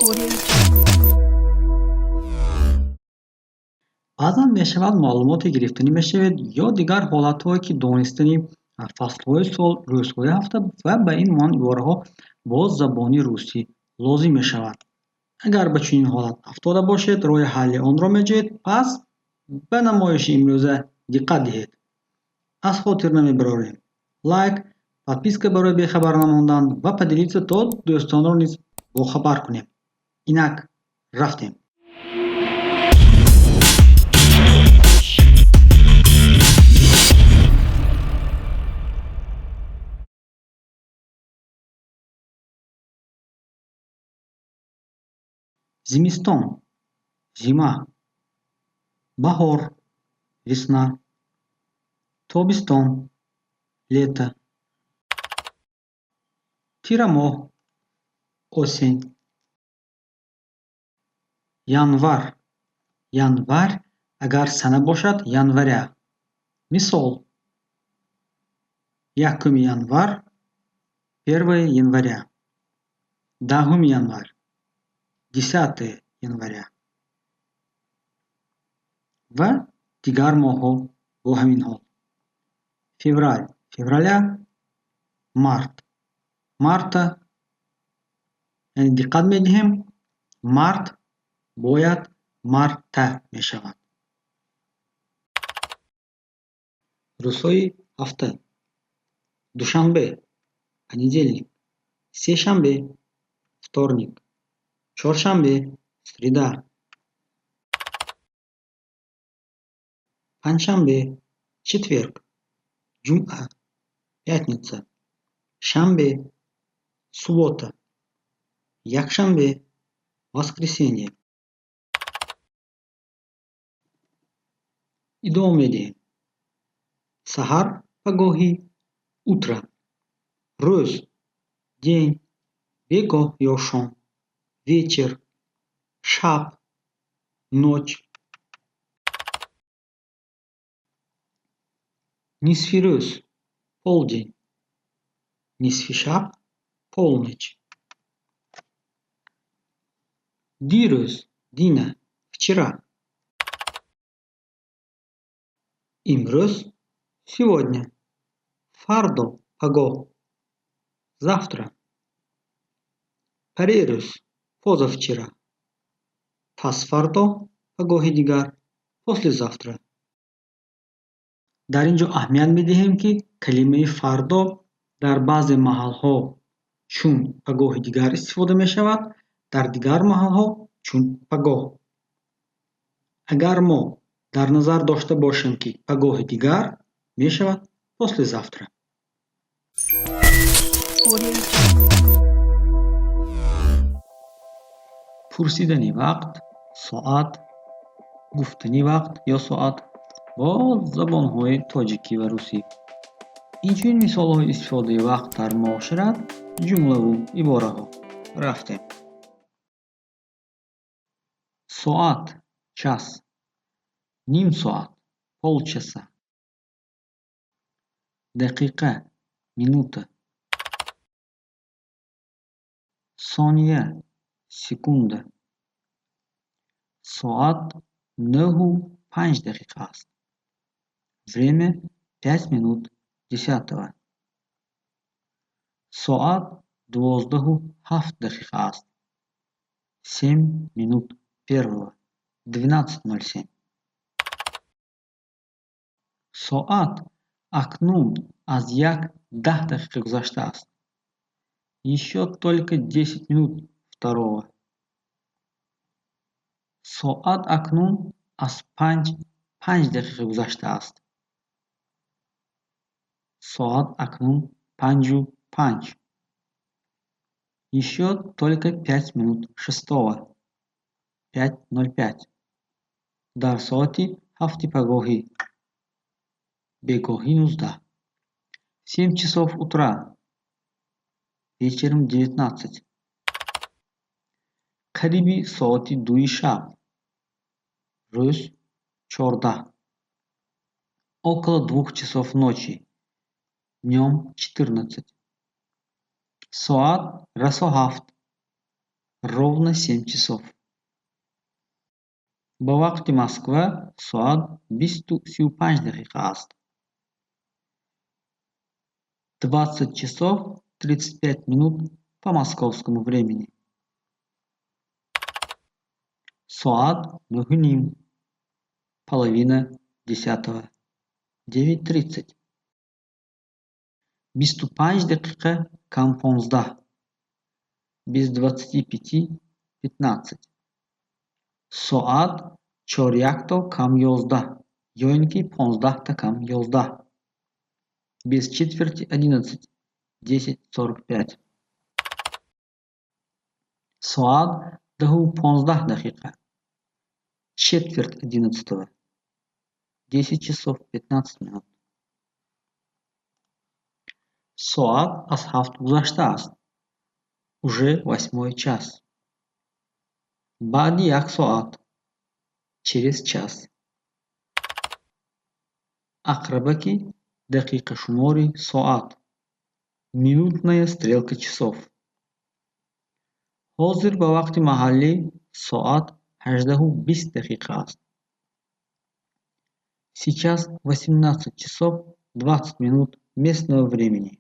Audio Jungle. баъзан мешавад маълумоте гирифтанӣ мешавад ё дигар ҳолатҳое ки донистани фаслҳои сол, рӯзҳои ҳафта ва ба ин монанд ибораҳо бо забони русӣ лозим мешавад. Агар ба чунин ҳолат афтода бошед, роҳи ҳалли онро меҷӯед. Пас ба намоиши имрӯза диққат диҳед. Аз хотир намебарорем. Лайк, подписка барои бехабар намондан ва поделиться то дӯстонро низ бохабар кунем. Инак рафтем. Зимистон, зима, баҳор, весна, тобистон, лето, тирамоҳ, осень, январ. Январ агар сана бошад, января. Мисол: 1 январ, 1 января, 10 январ, 10 января ва дигар моҳҳо бо ҳамин ҳол. Февраль, февраля, март, марта. Яъне диққат медиҳем, март бояд марта мешавад. Рӯзҳои ҳафта: душанбе, понедельник, сешанбе, вторник, чоршанбе, среда, панҷшанбе, четверг, ҷумъа, пятница, шанбе, суббота, якшанбе, воскресенье. идома медиҳем. Саҳар ва гоҳи утро, рӯз, день, бегоҳ ё шом, вечер, шаб, ночь. Нисфи рӯз, полдень, нисфи шаб, полночь. Дирӯз, дина, вчера. Имрӯз, сегодня. Фардо, пагоҳ, завтра. Парирӯз, позавчера. Пасфардо, пагоҳи дигар, послезавтра. Дар ин ҷо аҳамият медиҳем, ки калимаи фардо дар баъзе маҳалҳо чун пагоҳи дигар истифода мешавад, дар дигар маҳалҳо чун пагоҳ. Агар мо дар назар дошта бошем, ки пагоҳи дигар мешавад послезавтра. Audio Jungle. Пурсидани вақт, соат, гуфтани вақт ё соат бо забонҳои тоҷикӣ ва русӣ. Инчунин мисолҳои истифодаи вақт дар муошират, ҷумлаву ибораҳо. Рафтем. Соат, час. Ним соат, полчаса. Дақиқа, минута. Сония, секунда. Соат 9:05 аст. Время 5 минут 10. Соат 12:07 аст. 7 минут 1. 12:07. Соат акнун аз 1:10 гузаштааст. Ещё только 10 минут 2. Соат акнун аз 5:05 гузаштааст. Соат акнун 5:05. Ещё только 5 минут 6. 5:05. Дар соати ҳафти пагоҳӣ. Бегоҳӣ 19. 7 часов утра. Вечером 19. Қариби соати 2 шаб. Рӯз 14. Около 2 часов ночи. Днём 14. Соат расо 7. ровно 7 часов. Ба вақти Москва соат 20:35 дақиқа аст. 20 часов 35 минут по московскому времени. Соат 9:30. Половина 10. 9:30. 25 дақиқа кам 15. Без 25:15. Соат 4 кам 11. ё ин ки 15 кам 11. Без четверти 11. 10:45. Соат 10:15 дақиқа. Четверть 11. 10 часов 15 минут. Соат аз 7 гузашта аст. Уже 8 час. Баъди 1 соат. Через час. Ақрабаки дақиқашумори соат. Минутная стрелка часов. Ҳозир ба вақти маҳаллӣ соат 18:20 дақиқа аст. Сейчас 18 часов 20 минут местного времени.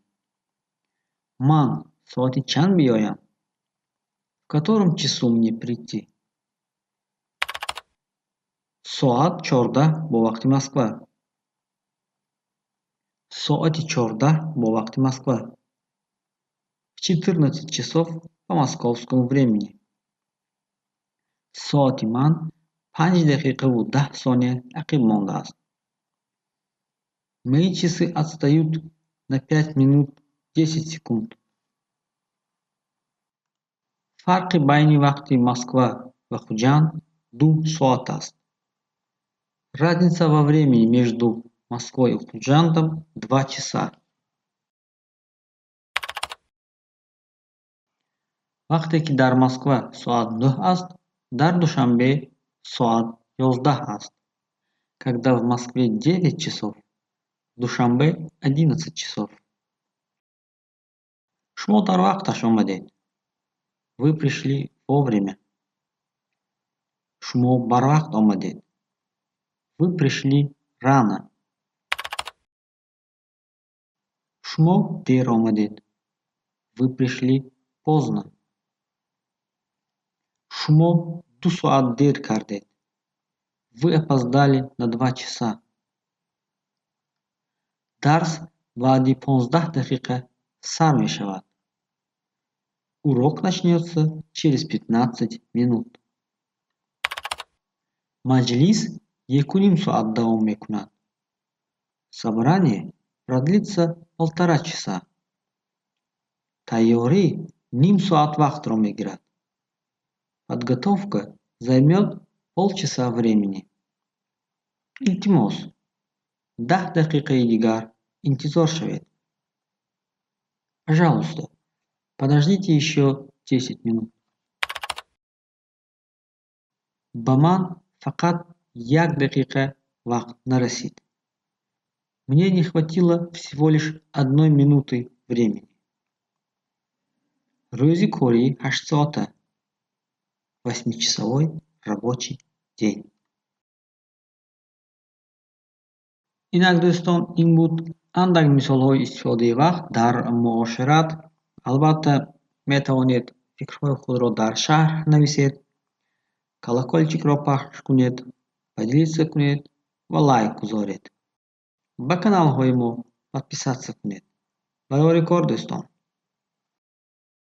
Ман соати чанд биёям? В котором часу мне прийти? Соат 14 бо вақти Москва. Соати 14 бо вақти Москва. В 14 часов по московскому времени. Соати ман 5 дақиқаву 10 сония ақиб мондааст. Мои часы отстают на 5 минут 10 секунд. Фарқи байни вақти Москва ва Хуҷанд 2 соат аст. Разница во времени между Москвой и Хуҷандом 2 часа. Вақте ки дар Москва соат 9 аст, дар Душанбе соат 11 аст. Когда в Москве 9 часов, в Душанбе 11 часов. Шумо дар вақташ омадед. Вы пришли вовремя. Шумо барвақт омадед. Вы пришли рано. Шумо дер омадед. Вы пришли поздно. Шумо 2 соат дер кардед. Вы опоздали на 2 часа. Дарс баъди 15 дақиқа сар мешавад. Урок начнется через 15 минут. Маҷлис 1,5 соат давом мекунад. Собрание продлится 1,5 часа. Тайёрӣ ним соат вақтро мегирад. Подготовка займет полчаса времени. Илтимос, 10 дақиқаи дигар интизор шавед. Пожалуйста, подождите еще 10 минут. Ба ман фақат 1 дақиқа вақт нарасид. Мне не хватило всего лишь 1 минуты времени. Рӯзи корӣ 8 соата. 8-часовой рабочий день. Инак дӯстон, ин буд андак мисолҳои истифодаи вақт дар муошират. Албатта метавонед фикрҳои худро дар шарҳ нависед, колокольчикро пахш кунед, поделиться кунед ва лайк гузоред. Ба каналҳои мо подписаться кунед. Барори кор дӯстон.